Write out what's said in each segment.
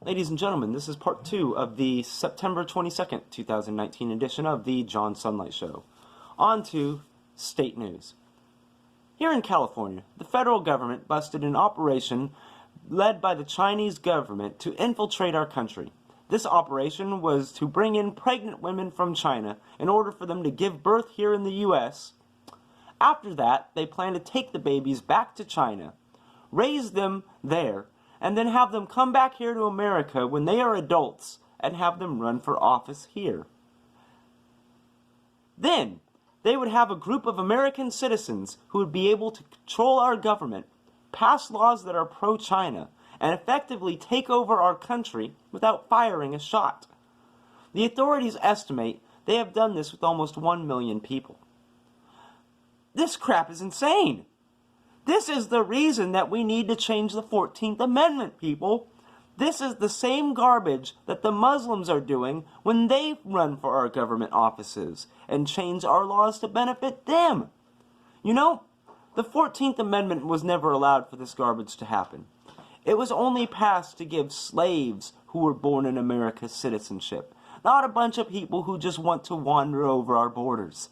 Ladies and gentlemen, this is part 2 of the September 22nd, 2019 edition of the John Sunlight Show. On to state news. Here in California, the federal government busted an operation led by the Chinese government to infiltrate our country. This operation was to bring in pregnant women from China in order for them to give birth here in the U.S. After that, they plan to take the babies back to China, raise them there, and then have them come back here to America when they are adults and have them run for office here. Then, they would have a group of American citizens who would be able to control our government, pass laws that are pro-China, and effectively take over our country without firing a shot. The authorities estimate they have done this with almost 1 million people. This crap is insane! This is the reason that we need to change the 14th Amendment, people. This is the same garbage that the Muslims are doing when they run for our government offices and change our laws to benefit them. You know, the 14th Amendment was never allowed for this garbage to happen. It was only passed to give slaves who were born in America citizenship, not a bunch of people who just want to wander over our borders.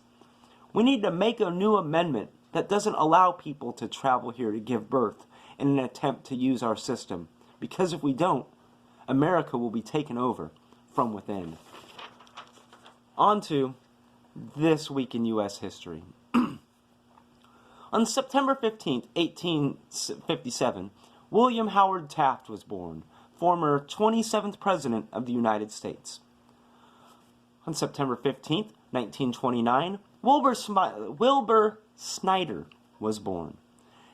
We need to make a new amendment that doesn't allow people to travel here to give birth in an attempt to use our system. Because if we don't, America will be taken over from within. On to this week in U.S. history. On September 15, 1857, William Howard Taft was born, former 27th President of the United States. On September 15, 1929, Wilbur Snyder was born.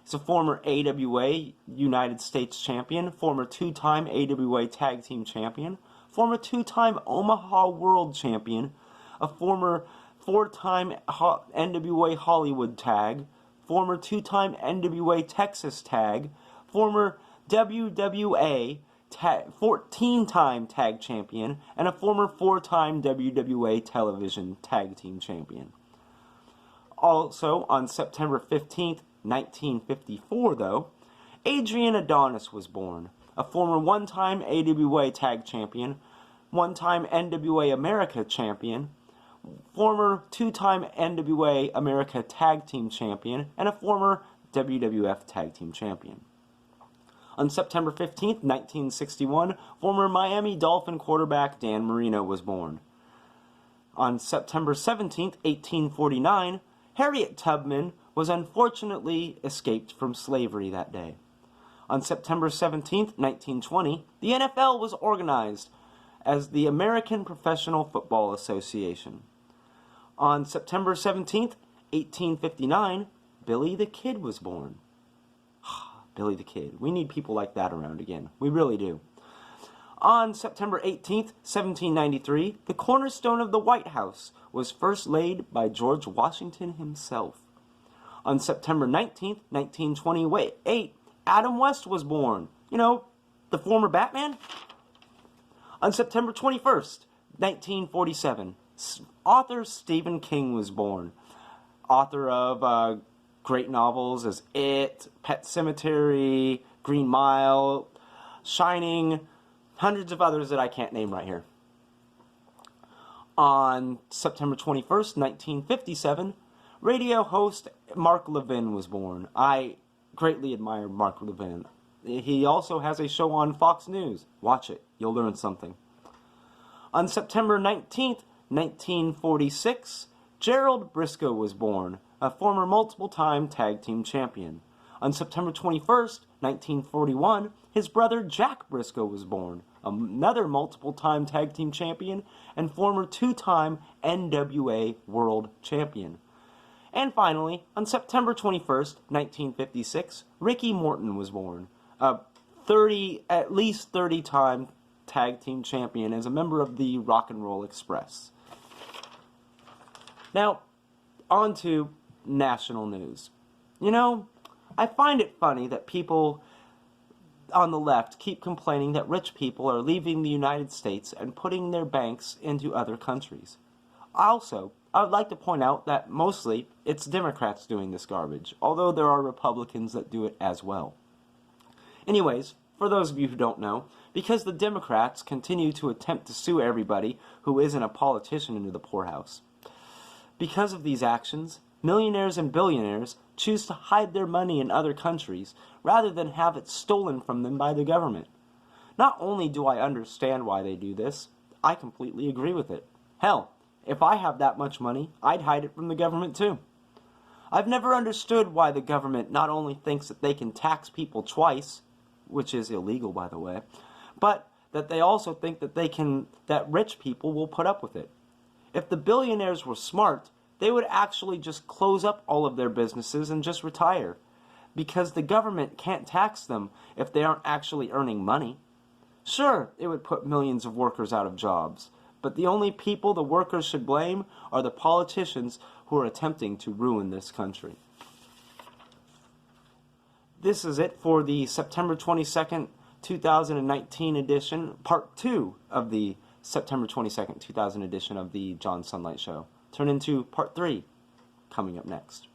He's a former AWA United States champion, former two-time AWA Tag Team champion, former two-time Omaha World champion, a former four-time NWA Hollywood tag, former two-time NWA Texas tag, former WWA 14-time tag champion, and a former four-time WWA television tag team champion. Also, on September 15th, 1954, though, Adrian Adonis was born, a former one-time AWA Tag Champion, one-time NWA America Champion, former two-time NWA America Tag Team Champion, and a former WWF Tag Team Champion. On September 15th, 1961, former Miami Dolphin quarterback Dan Marino was born. On September 17th, 1849, Harriet Tubman was unfortunately escaped from slavery that day. On September 17, 1920, the NFL was organized as the American Professional Football Association. On September 17, 1859, Billy the Kid was born. Billy the Kid. We need people like that around again. We really do. On September 18, 1793, the cornerstone of the White House was first laid by George Washington himself. On September 19, 1928, Adam West was born. You know, the former Batman? On September 21st, 1947, author Stephen King was born. Author of great novels as It, Pet Sematary, Green Mile, Shining, hundreds of others that I can't name right here. On September 21st, 1957, radio host Mark Levin was born. I greatly admire Mark Levin. He also has a show on Fox News. Watch it. You'll learn something. On September 19th, 1946, Gerald Briscoe was born, a former multiple-time tag team champion. On September 21st, 1941, his brother Jack Briscoe was born, another multiple-time tag team champion and former two-time NWA World Champion. And finally, on September 21st, 1956, Ricky Morton was born, a at least 30-time tag team champion as a member of the Rock and Roll Express. Now, on to national news. You know, I find it funny that people on the left keep complaining that rich people are leaving the United States and putting their banks into other countries. Also, I would like to point out that mostly it's Democrats doing this garbage, although there are Republicans that do it as well. Anyways, for those of you who don't know, because the Democrats continue to attempt to sue everybody who isn't a politician into the poorhouse. Because of these actions, millionaires and billionaires choose to hide their money in other countries rather than have it stolen from them by the government. Not only do I understand why they do this, I completely agree with it. Hell, if I have that much money, I'd hide it from the government too. I've never understood why the government not only thinks that they can tax people twice, which is illegal by the way, but that they also think that that rich people will put up with it. If the billionaires were smart, they would actually just close up all of their businesses and just retire, because the government can't tax them if they aren't actually earning money. Sure, it would put millions of workers out of jobs, but the only people the workers should blame are the politicians who are attempting to ruin this country. This is it for the September 22nd, 2019 edition, part 2 of the September 22nd, 2000 edition of the John Sunlight Show. Turn into part 3 coming up next.